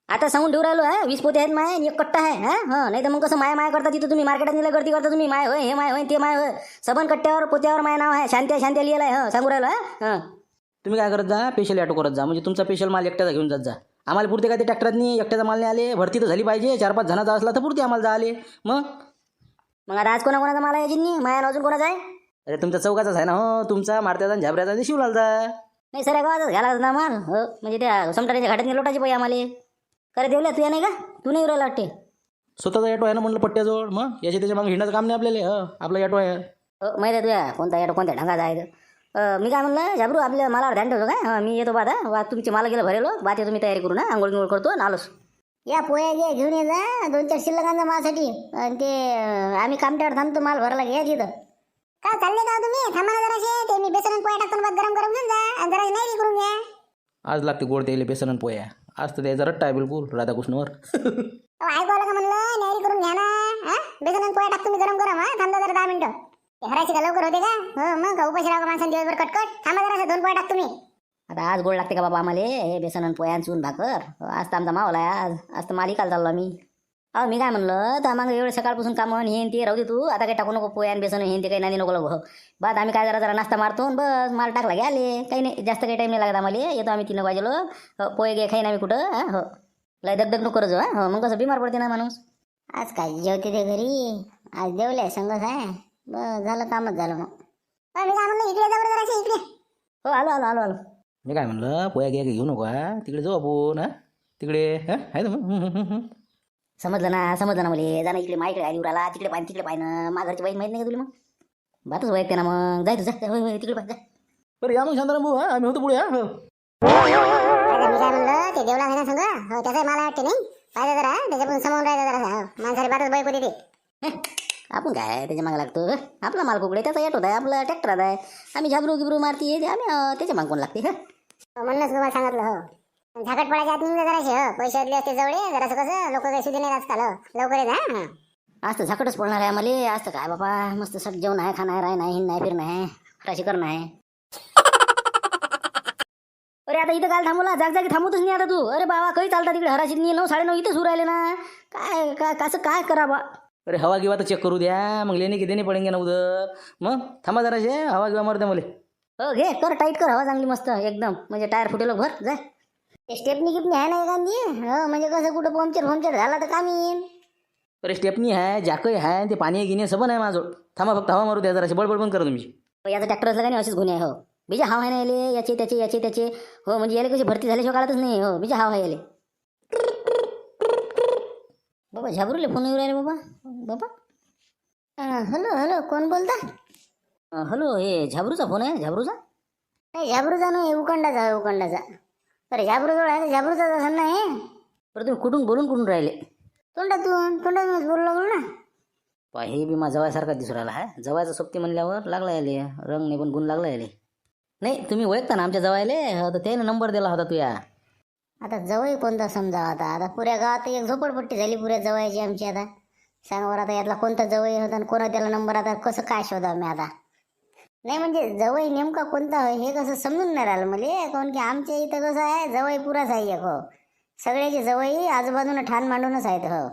आता सांगून ठेवू राहिलो हा 20 पोते आहेत माय आणि 1 कट्टा आहे हा नाही तर मग कसं माय करता तिथं तुम्ही मार्केटात नेलं गर्दी करता तुम्ही माय होय हे माय होय ते माय होय सबन कट्ट्यावर पोत्यावर माय नाव आहे शांत्या लिहिलं आहे हा सांगू राहिलो हा तुम्ही काय करत जा, स्पेशल ऑटो करत जा, म्हणजे तुमचा स्पेशल माल एकट्याचा घेऊन जात जा. आम्हाला पुरते काय ते ट्रॅक्टरातनी एकट्याचा माल नाही आले, भरती तर झाली पाहिजे, 4-5 जणांचा असला तर पुरते आम्हाला जा आले. मग आता आज कोणाचा माल आहे जिन्नी माया अजून कोणाचा आहे? अरे तुमच्या चौकाचाच आहे ना हो, तुमचा मारत्याचा आणि झाबऱ्याचा आणि शिवलालचा. नाही सर गावातच घाला ना माल हो म्हणजे त्या समटाच्या घाटात लोटायचे पाहिजे आम्हाला. खरं देवल्या तू नाही का तू नाही राहिला वाटते. स्वतःचा ऑटो आहे ना म्हणलं पट्ट्याजवळ, मग याच्या त्याच्या मागे हिंडाचं काम नाही आपल्याला. आपला ऑटो आहे. माहिती आहे तुया कोणता ऑटो कोणत्या ढंगाचा आहे मी काय म्हणलं झाबरू आपल्या मालावर ध्यान ठेवतो काय मी येतो बादा तुमची माला गेलं भरेलो बात तुम्ही तयारी करू ना आंघोळ करतो नालोस या पोया घे घेऊन ये जा 2-4 शिल्लकांचा मासाठी आणि ते आम्ही कामट्यावर थांबतो माल भरायला घ्या तिथं. का चालले का तुम्ही थांबा ना जराशे ते मी बेसन आणि पोळ्या टाकून भात गरम घेऊन जा आणि जरा नाही करून घ्या. आज लागते गोड त्याला बेसन आणि पोया. आज तर त्याचा रट्टा आहे बिलकुल राधाकृष्णवर. ऐकवलं का म्हणलं नाही करून घ्या ना बेसन आणि पोळ्या टाकतो मी गरम थांबा जरा 10 मिनिटं. हरायची का लवकर होते का हो मग का उपाशी राहा माणसांनी दिवसभर कटकट थांबा जरा 2 पोळ्या टाकतो मी. आता आज गोड लागते का बाबा आम्हाला हे बेसन आणि पोया चून भाकर आज तर आमचा मावला आहे आज तर माल इकायला चाललो आम्ही. अहो मी काय म्हणलं तर मग एवढं सकाळपासून कामं हे ते राहू दे तू आता काही टाकू नको पोया आणि बेसन हे ते काही नाही नको लागू बाद आम्ही काय जरा नाश्ता मारतो बस माल टाकला घ्या आले काही नाही जास्त काही टाईम नाही लागत आम्हाला येतो आम्ही 3 वाजेलो पोहे घे खाईन आम्ही कुठं हो लय दगदग नको करजो हो मग कसं बिमार पडते ना माणूस. आज काय जेवते ते घरी आज देवले संगत आहे बस झालं कामच झालं मग. मी काय म्हणलं इकडे जा बरं जराशे इकडे. हो आलो मी काय म्हणलं पोया घ्या घेऊ नको तिकडे जाऊ आपण तिकडे आहे ना मग. समजलं ना मला जाणं इकडे माझ्याकडे आली उराला तिकडे पाहिजे माघरची बाई माहित नाही का तुला मग बातच वैयक्ते ना मग जाय तू जा तिकडे पाहिजे. बरं या मग शांताराम भाऊ आम्ही होतो पुढे मी काय म्हणलं ते देवला आहे ना संग हो त्याचा मला वाटते नाही पाहिजे जरा त्याच्यापासून समोर राहायचं जरा माणसाला बातच बाई होते ते. आपण काय त्याच्या मागे लागतो आपला माल कुकडे त्याचा येत होता आपला ट्रॅक्टर आहे आम्ही झाबरू मारती आम्ही त्याच्या माग कोण लागते म्हणूनच तुम्हाला सांगितलं हो झाकट पडायच्या आत निघलं जराशे हो पैसे असले असते जवळ जरासं कसं लोक काही सुधी नाही आजकाल लवकर येत आज तर झाकटच पडणार आहे आम्हाला आज तर काय बाबा मस्त सट जेवण आहे खाणं आहे राय नाही हिंड नाही फिरणं आहे फ्राशी करणं आहे. अरे आता इथं काय थांबवला जागी थांबवतच नाही आता तू अरे बाबा काही चालता तिकडे हराशीत नाही 9-9:30 इथं सुरू राहिले ना काय कसं काय करा बा. अरे हवा गिवा तर चेक करू द्या मग लेणे की देणे पडेंगे ना उधर. मग थांबा जराशे हवा गिवा मारू द्या मला. हो घे कर टाईट कर हवा चांगली मस्त एकदम म्हणजे टायर फुटेलो भर जाय. स्टेपनी किपनी आहे ना एखादी हो म्हणजे कसं कुठं पंक्चर झाला तर काम येईल. अरे स्टेपनी आहे जाकही आहे ते पाणी गिने सबन आहे माझं. थांबा फक्त हवा मारू द्या जराशे बडबड पण करा तुम्ही. याचा ट्रॅक्टर असला का नाही असेच गुन्हे आहे हो बीजा हाव आहे ना याले याचे त्याचे हो म्हणजे याले कशी भरती झाल्याशिवाय काढतच नाही हो बीजा हाव आहे याले. बाबा झाबरूले फोन येऊ राहिले बाबा. हॅलो कोण बोलता? हॅलो हे झाबरूचा फोन आहे झाबरूचा. नाही झाबरूचा नाही उकंडाचा. अरे झाबरूजवळ आहे झाबरूचा असं नाही. बरं तुम्ही कुठून राहिले? तोंडातून बोलू लागलो ना. पा हे बी माझा जवायसारखा दिसू राहिला आहे जवायचा सोबती म्हणल्यावर लागला याले रंग नाही पण गुण लागला याले. नाही तुम्ही ओळखता ना आमच्या जवायले तर त्याने नंबर दिला होता तुया. आता जवळ कोणता समजा आता पुऱ्या गावात एक झोपडपट्टी झाली पुऱ्या जवळची आमची. आता सांगा बरं आता यातला कोणता जवळ होता आणि कोणा त्याला नंबर आता कसं काय शोधा मी आता. नाही म्हणजे जवळ नेमका कोणता हे कसं समजून नाही राहिलं मला काऊन की आमच्या इथं कसं आहे जवळ पुराच आहे एक हो सगळ्याचे जवळ आजूबाजूला ठाण मांडूनच आहेत हो.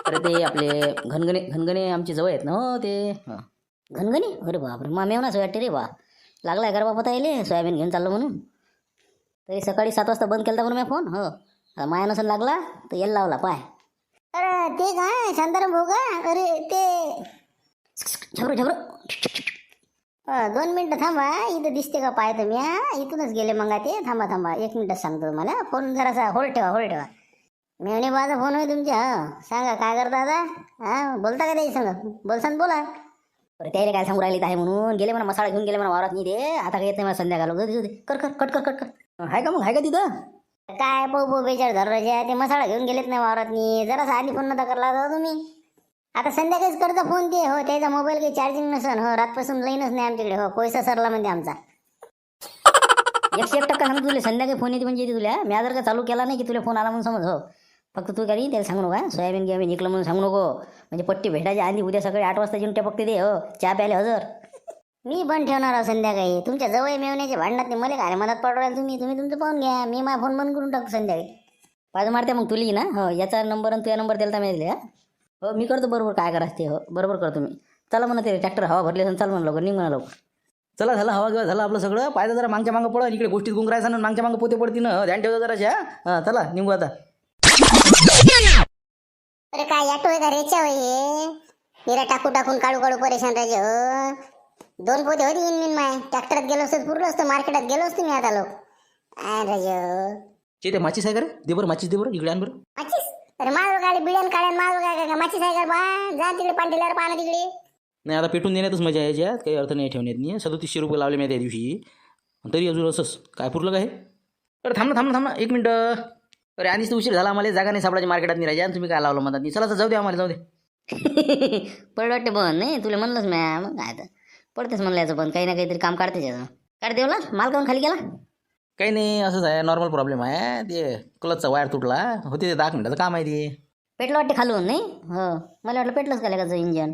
अरे ते आपले घनगणे आमचे जवळ आहेत ना हो ते घनगणे. अरे बापरे मामेवनाच वाटते रे बा लागलाय गरबा पता येईल सोयाबीन घेऊन चाललो म्हणून तरी सकाळी 7 वाजता बंद केला म्हणून मी फोन हो माया नसन लागला तर यायला लावला पाय. अरे ते काय शांताराम भाऊ का? अरे ते झबरू 2 मिनिटं थांबा इथं दिसते का पाय तर मी इथूनच गेले मग ते थांबा 1 मिनिटच सांगतो तुम्हाला फोन जरासा होल्ड ठेवा. मेवणे बाजा फोन आहे तुमच्या सांगा काय करता आता बोलता का त्याची सांगा बोलसान बोला. अरे त्याला काय सांगू राहिली आहे म्हणून गेले म्हणा मसाला घेऊन गेले म्हणा वावरात नाही ते आता काय येत नाही मला संध्याकाळ कट आहे का मग आहे का तिथं काय पाहू बेचार धरवायचे ते मसाला घेऊन गेलेत नाही वावरात नाही जरासा आधी फोन नका करला होता तुम्ही. आता संध्याकाळीच करता फोन ते हो त्याचा मोबाईल काही चार्जिंग नसन हो रातपासून लाईनच नाही आमच्याकडे हो पैसा सरला म्हणजे आमचा. 101% सांगतो तुला संध्याकाळी फोन येते म्हणजे तुला मी जर का चालू केला नाही की तुला फोन आला म्हणून समज हो फक्त तू काही त्याला सांगू नका सोयाबीन घ्या मी निघलं म्हणून सांगू नको म्हणजे पट्टी भेटायच्या आधी उद्या सकाळी 8 वाजता येऊन टपकते ते हो चहा प्यायला हजर. मी बंद ठेवणार आहो संध्याकाळी. तुमच्या जवळ मेवण्याचे भांडणात नाही मला काय मदत पडवाल तुम्ही तुमचं पाहून घ्या. मी माझा फोन बंद करून टाकतो संध्याकाळी. पाहिजे मारते मग तुली ना. हो, याचा नंबर आणि तुझा नंबर दिला तर मिळेल. हो, मी करतो बरोबर काय करायचं ते. हो, बरोबर करतो मी. चला म्हणा ते ट्रॅक्टर हवा भरली असेल, चल म्हणा लवकर, निघ म्हणा लवकर. चला झालं हवा गिवा झालं आपलं सगळं. पाहिजे जरा मागच्या मागं पडा, इकडे गोष्टीत गुंगरायचं ना मागच्या मागं पोते पडती ना. ध्यान ठेवता जरा. हां चला निघू आता. अरे काय ऑटो आहे का रेच्या हे निरा टाकून काढू परेशान राजे हो. 2 पोते होती इन माय. ट्रॅक्टरात गेलो असतं पुरलो असतं, मार्केटात गेलो असतो मी आता लोक. काय राजे ते माचीस आहे का रे? दे बरं माचीस, दे बरं इकडे आण बरं. माचीस. अरे माझं गाडी बिड्यान काढ्यान माझं काय माचीस आहे का बा. जा तिकडे पांढरील्यावर पाहा तिकडे. नाही आता पेटून देण्यातच मजा आहे याच्यात, काही अर्थ नाही ठेवण्यात. नाही 3700 रुपये लावले मी त्या दिवशी, तरी अजून असंच काय पुरलं काय? अरे थांब ना 1 मिनटं. अरे आधीच तर उशीर झाला, आम्हाला जागा नाही सापडायची मार्केटात नाही राजा. तुम्ही काय लावलं म्हणतात नाही. चला तर जाऊ दे, आम्हाला जाऊ दे. पड वाटते बन नाही तुला म्हणलंच मॅम. काय तर पडतेच म्हणलं याचं पण काही ना काहीतरी काम काढतेच याचं. काढ देवला माल काऊन खाली गेला? काही नाही असंच आहे, नॉर्मल प्रॉब्लेम आहे. ते क्लचचा वायर तुटला होते, ते 10 मिनिटाचं काम आहे ते. पेटलं वाटते खालून नाही. हो, मला वाटलं पेटलंच का लेकाचं इंजन.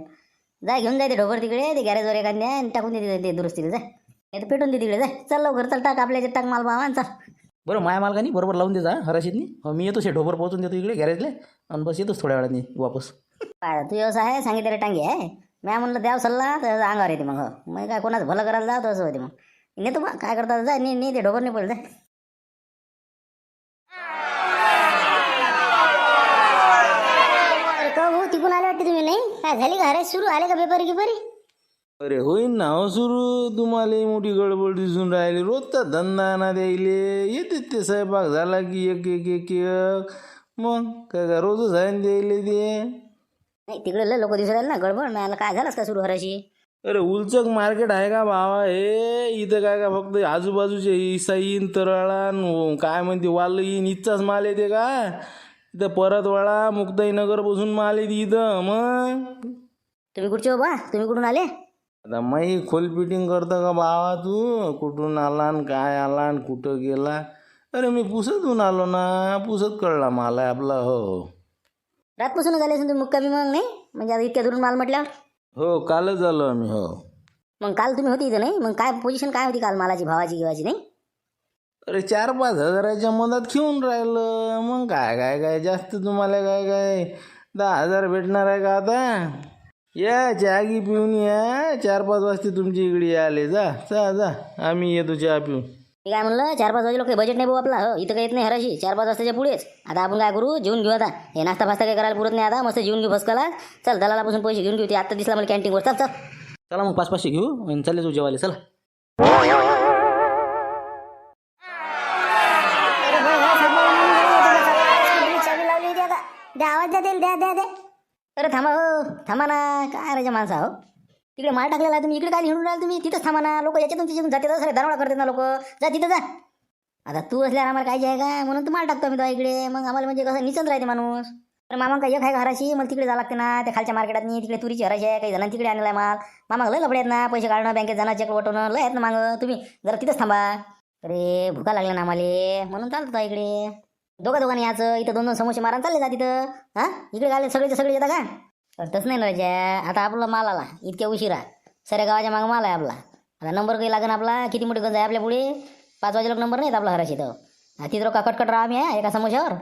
जा घेऊन जाय ते ढोबर तिकडे, ते गॅरेजवर एखाद्या आणि टाकून दे ते दुरुस्तीला. जाय नाही तर पेटून दे तिकडे. जाय चल लवकर, चल टाक आपल्या याच्यात टाक माल बाबा चल. बरं माया मालकानी बरोबर लावून दे जा हराशीतनी. हो मी येतो, ढोबर पोहोचून देतो इकडे गॅरेजला आणि बस येतोच थोड्या वेळाने वापस. काय तू व्यवसाय आहे सांगितलेलं टांगे आहे. म्या म्हणलं द्याव सल्ला तर अंगावर येते मग. हो मग काय कोणाचं भलं करायला जावं असं होते. मग नेतो बा काय करता. जा नाही ते ढोबर नाही पडलं. जाय हो तिकून आले वाटते तुम्ही नाही. काय झाली का हराश सुरू आले का पेपर गिपरी? अरे होईन ना हो सुरू. तुम्हाला मोठी गडबड दिसून राहिली. रोजचा धंदा ना द्यायले येते ते स्वयंपाक झाला की एक मग काय रोजच आहे ना द्यायले ते. नाही तिकडे लय लोक दिसू राहिले ना गडबड. मला काय झालंच का सुरू हराशी? अरे उलचक मार्केट आहे का भावा हे? इथं काय का फक्त आजूबाजूचे इसाईन तराळा काय म्हणते वाल येईन इथचाच माल येते का? इथं परतवाडा मुक्ताईनगर पासून माल येते इथं. मग तुम्ही कुठचे हो बा? तुम्ही कुठून आले? आता माही खोल फिटिंग करतं का भावा तू? कुठून आला न काय आला न कुठं गेला? अरे मी पुसतून आलो ना, पुसत कळला माल आहे आपला. हो रातपासून झाले असेल तुम्ही मुक्कामी मग नाही म्हणजे आता इतक्या दुरून माल म्हटल्यावर. हो कालच आलो आम्ही. हो मग काल तुम्ही होती इथं नाही. मग काय पोझिशन काय होती काल मालाची भावाची गिवाची नाही? अरे 4-5 हजाराच्या मधात घेऊन राहिलं. मग काय जास्त तुम्हाला काय 10,000 भेटणार आहे का आता? या चहा गी पिऊन या. 4-5 वाजता तुमच्या इकडे आले. जा आम्ही येतो चहा पिऊन. मी काय म्हणलं 4-5 वाजे लोक बजेट नाही भाऊ आपला. हो इथं काही येत नाही हराशी 4-5 वाजताच्या पुढेच. आता आपण काय करू जेवून घेऊ. आता हे नाश्ता फास्ता काही करायला पुरत नाही. आता मस्त जेवून घेऊ फसकाला. चल दलालापासून पैसे घेऊन घेऊ. ते आता दिसला मला कॅन्टीनवर. चल चला मग 500 घेऊ आणि चालले जाऊ जेवायला. चला द्या आवाज द्या. अरे थांबा हो थांबा ना. काय राजा माणसा हो तिकडे माल टाकलेला आहे. तुम्ही इकडे काय हिंडून राहिले? तुम्ही तिथंच थांबा ना. लोक याच्यातून तिच्यातून जाते सर दरवाळा करतात ना लोक. जा तिथं जा. आता तू असल्यावर आम्हाला काय आहे का म्हणून तू माल टाकतो आम्ही तो इकडे. मग आम्हाला म्हणजे कसं निचंद राहते माणूस. अरे मामा काय एक आहे का हराशी? मला तिकडे जावं लागते ना. त्या खालच्या मार्केटात नाही तिकडे तुरीची हराशी आहे. काही जणांनी तिकडे आणलाय माल. मामा लय लबडे आहेत ना. पैसे काढणं बँकेत जाणं चेक वटवणं लय आहेत ना मागं. तुम्ही जरा तिथंच थांबा. अरे भुका लागल्या ना आम्हाला म्हणून चालतो इकडे. दोघांनी याचं इथं 2-2 समोसे मारा चालले जा तिथं. हां इकडे गाले सगळे येतात का? तसं नाही ना राजा. आता आपला माल आला इतक्या उशिरा. साऱ्या गावाच्या मागं माल आहे आपला. आता नंबर काही लागेल आपला. किती मोठी गंज आहे आपल्या पुढे. 5 वाजे लोक नंबर नाहीत आपला हराशी तर. तिथं का कटकट राहा आम्ही आहे एका समोश्यावर.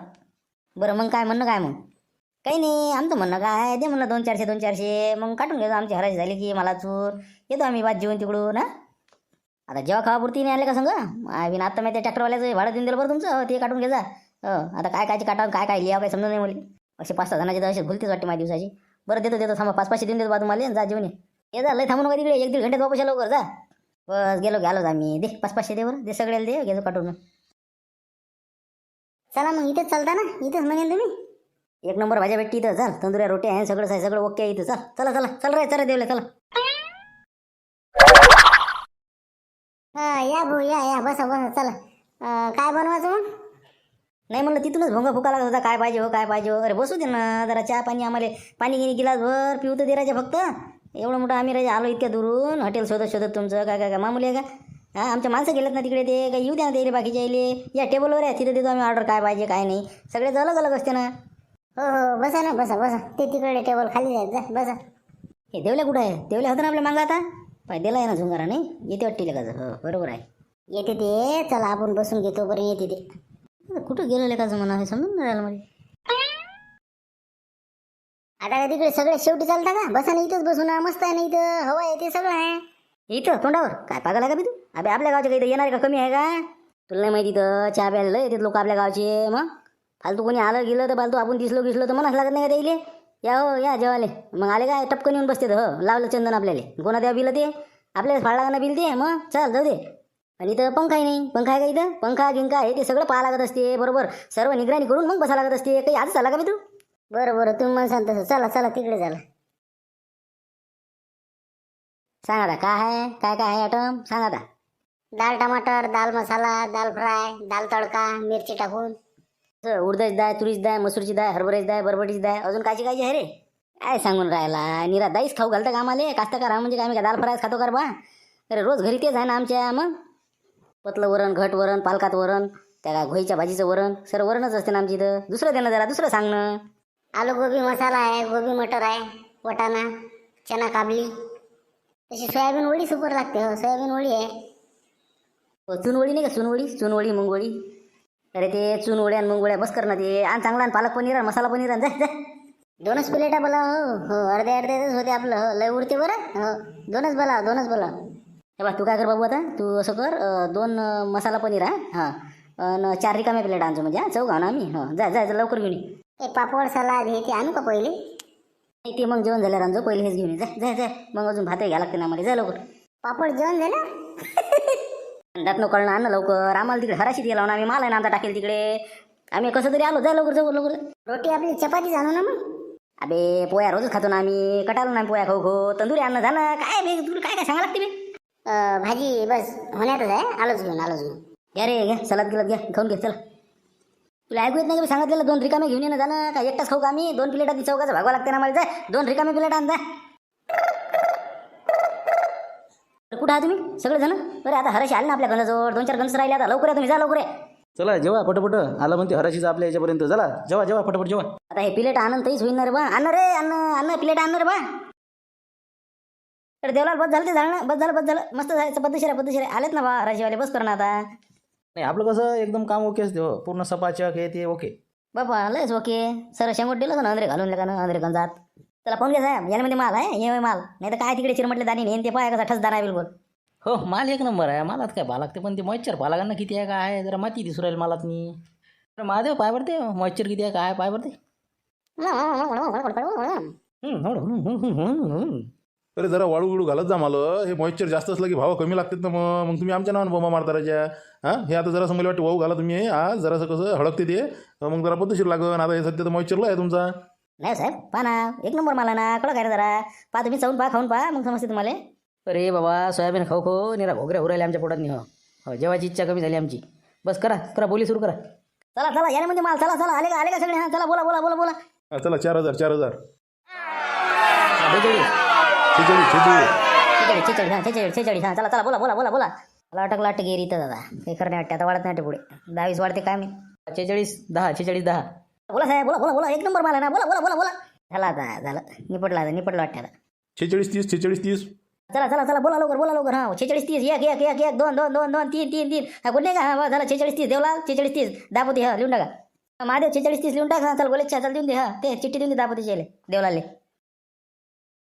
बरं मग काय म्हणणं काय? मग काही नाही आमचं म्हणणं काय दे म्हणलं 200-400 मग काटून घेतो. आमची हराशी झाली की मला चूर येतो आम्ही बाद जेवून तिकडून. हां आता जेव्हा खावापुरती नाही आले का सांग. आम्ही आता मी त्या ट्रॅक्टरवाल्याचं भाडं देऊन दिलं बरं तुमचं. ते काटून घे जा. आता काय काटा काय लिहा काही समजा नाही मला. असे 5-6 जणांचे तर असे भुलतेच वाटते माझ्या दिवसाची. बरं देतो थांबा 500 देऊन देतो बा तुम्हाला. जा जेवण ये जा. लय थांबू नका तिकडे. 1-1.5 घंट्यात वापस या लवकर जा. बस गेलोच आम्ही. दे 500 दे बरं. दे सगळ्याला दे घेतो काटून. चला मग इथेच चालता ना. इथेच म्हणेल तुम्ही. 1 नंबर भाज्या भेटते इथं. चल तंदुऱ्या रोट्या आहे सगळं ओके आहे इथं. चल रे देवले चला. हा या भाऊ या बसा चला. काय बनवायचं मग? नाही म्हणलं तिथूनच भोंगा फुका लागत होता. काय पाहिजे हो. अरे बसू दे ना जरा. चहा पाणी आम्हाला पाणी गिनी गिलासभर पिऊ तर दे राजा फक्त. एवढं मोठं आम्ही राजा आलो इतक्या दुरून. हॉटेल शोधत तुमचं काय मामूली आहे का? हां आमच्या माणसं गेलेत ना तिकडे. ते काय येऊ द्या ना त्याला बाकीच्या यायले. या टेबलवर आहे तिथं देतो आम्ही ऑर्डर. काय पाहिजे काय नाही सगळेच अलग असते ना. हो बसा ना बसा. ते तिकडे टेबल खाली जायचं बसा. हे देवल्या कुठं आहे? देवल्या होतं ना आपल्या मागं आता. पाय दिला आहे ना झुंगारा नाही येते वाटते का हो बरोबर आहे. येते ते, चला आपण बसून घेतो पर्यंत येते ते. कुठं गेलं लेकाचं म्हणा हे समजून नाही राहिलं मला. आता काय तिकडे सगळे शेवटी चालता का? बसा ना इथंच बसू ना, मस्त आहे ना इथं, हवा येते सगळं आहे. इथं तोंडावर काय पागल आहे का बी तू? अबे आपल्या गावचे काही येणार का कमी आहे का? तुला नाही माहिती तर चहा प्यायला येतात लोक आपल्या गावचे. मग फालतू कोणी आलं गेलं तर फालतू आपण दिसलो तर मनाच लागत नाही का त्याइले? या हो या जेवाले. मग आले काय टपकन येऊन बसते हो लावलं चंदन आपल्याला. कोणा द्या बिल ते आपल्याला फाळा लागणं बिल ते. मग चल जाऊ दे. आणि इथं पंखाही नाही. पंखा आहे का इथं? पंखा गिंका आहे ते सगळं पाहा लागत असते बरोबर. सर्व निगराणी करून मग बसा लागत असते. काही आजच आला का बी तू? बरं बरं तुम्ही मला सांगता चला चला तिकडे झालं. सांग आता काय आहे काय काय आहे आयटम सांग आता. दाल टमाटर, दाल मसाला, दाल फ्राय, दाल तडका, मिरची टाकून. उडदाची डाळ, तुरीची डाळ, मसूरची डाळ, हरभऱ्याची डाळ, बरबटीची डाळ, अजून कायची आहे रे? काय सांगून राहिला? निरा दाईच खाऊ घालता का आम्हाला? कास्तकार म्हणजे काय आम्ही दाल फ्रायच खातो कर बा? अरे रोज घरी तेच आहे ना आमच्या. मग पतलं वरण, घट वरण, पालकात वरण, त्या घोईच्या भाजीचं वरण, सर्व वरणच असते ना आमची इथं. दुसरं दे ना जरा, दुसरं सांग ना. आलू गोबी मसाला आहे, गोबी मटर आहे, वटाणा, चना काबली, तशी सोयाबीन वडी सुपर लागते हो. सोयाबीन वडी आहे. चुनवडी नाही का? चुनवडी मुंगवडी. अरे ते चुनवड्या आणि मुंगवड्या बस कर ना ते. आणि चांगला आणि पालक पनीर आणि मसाला पनीर आणि जा. 2च प्लेटा बोला हो. हो अर्ध्याच होते आपलं. हो लय उरते बरं. हो 2च बोला 2च बोला. हे बा तू काय कर बाबू आता तू असं कर 2 मसाला पनीर हां आणि 4 रिकाम्या प्लेट आणतो म्हणजे हां चौघ ना आम्ही. हो जा जा लवकर घेऊन ये. ते पापड सलाद हे ते आणू का पहिले? नाही ते मग जेवण झाल्यावर आणतो. पहिले हेच घेऊन ये. जा जा जा. मग अजून भातही घ्या लागते ना आम्हाला. जा लवकर. पापड जेवण झालं? दात नको कळणं आणलं लवकर. आम्हाला तिकडे हराशीत गेला ना आम्ही. माल आहे ना आमचा टाकेल तिकडे. आम्ही कसं तरी आलो. जा लवकर जाऊ लवकर. रोटी आपली चपाती आणू ना मग. अबे पोया रोजच खातो ना आम्ही. कटालो ना पोया खाऊ खाऊ. तंदुरी अन्न झालं काय बे तुला काय काय सांगा लागते बे? भाजी बस होण्यातच आहे. आलोच घेऊन. घ्या रे घ्या सलाद गिलाद घ्या खाऊन घे चला. तुला ऐकू येत नाही का सांगितलेलं 2 रिकामे घेऊन येणं झालं का? एकटाच खाऊ का आम्ही? 2 प्लेट आधी चौकाचा भागवा लागते ना मला. जा 2 रिकामे प्लेट आण जा. कुठं आहात तुम्ही सगळे जण? बरं आता हराशी आले ना आपल्या गंजाजवळ. 2-4 गंज राहिले आता. लवकर या तुम्ही. जा लवकर या. चला जेवा पटपट. आलं म्हणते हराशीचं आपल्या याच्यापर्यंत. चला जेवा पटपट जेवा. आता हे प्लेट आनंद तहीच होईन रे बा. अन्न रे अन्न प्लेट आणणार रे बा. तर देवलाल बस झालं ते झालं ना. बस झालं मस्त जायचं. पद्धतशीर आहे आलेत ना बा हराशीवाले. बस कर ना आता. नाही आपलं कसं एकदम काम ओके असते हो. पूर्ण सपाचक हे ते ओके. बाबा लयच ओके. सर शेंगोट दिलं ना अंधरे घालून लेका ना अंधरे गंजात. त्याला पाहून घ्या साहेब यामध्ये माल आहे. हे माल नाही तर काय तिकडे चिरमटले दाणी नेन ते पाय कसा ठसदार आहे बिलकुल. हो माल 1 नंबर आहे. मालात काय पाहा लागते पण ते मॉइश्चर पाहा लागणार किती आहे काय आहे. जरा माती दिसू राहील मालात मी. अरे महादेव पाय पडते मॉइश्चर किती आहे काय पाय पडते. अरे जरा वाळू घालत जा मला. हे मॉइश्चर जास्त असलं की भाव कमी लागतात ना. मग तुम्ही आमच्या नावानं बोमा मारता राजा. हां हे आता जरासं मला वाटतं वाहू घाला तुम्ही. हे जरासं कसं हळकते ते मग जरा पद्धतशीर लागन. आता हे सध्या तर मॉइश्चरला आहे तुमचा. नाही साहेब पहा ना 1 नंबर माल आहे ना. कडक आहे ना जरा. पहा तुम्ही चावून पहा खाऊन पहा मग समजते तुम्हाला. अरे बाबा सोयाबीन खाऊ निरा घोगऱ्या उरायला आमच्या पोटात नाही. हो जेवायची इच्छा कमी झाली आमची. बस करा बोली सुरू करा. चला याने म्हणजे माल. चला आले का सगळे? हां चला बोला. हा, चला 4,000 46 हां चला बोला. मला अटकला गेरी तर दादा काही करणे वाटते आता. वाढत नाही पुढे 10-20 वाढते काय मी. 46 10 बोला साहेब बोला 1 नंबर माल आहे ना. बोला झाला आता झालं. निपटला वाटते आता. 46 चला बोला लवकर. हां 46 30 1 2 3 हा कोण नाही का? हां झालं 46 30 देवला 46 30 दापोती. हा लिहून टाका. महादेव 46 30 लिहून टाका. चल बोले चल देऊन दे. हा ते चिठ्ठी देऊन दे दापोतीचे देवलाले.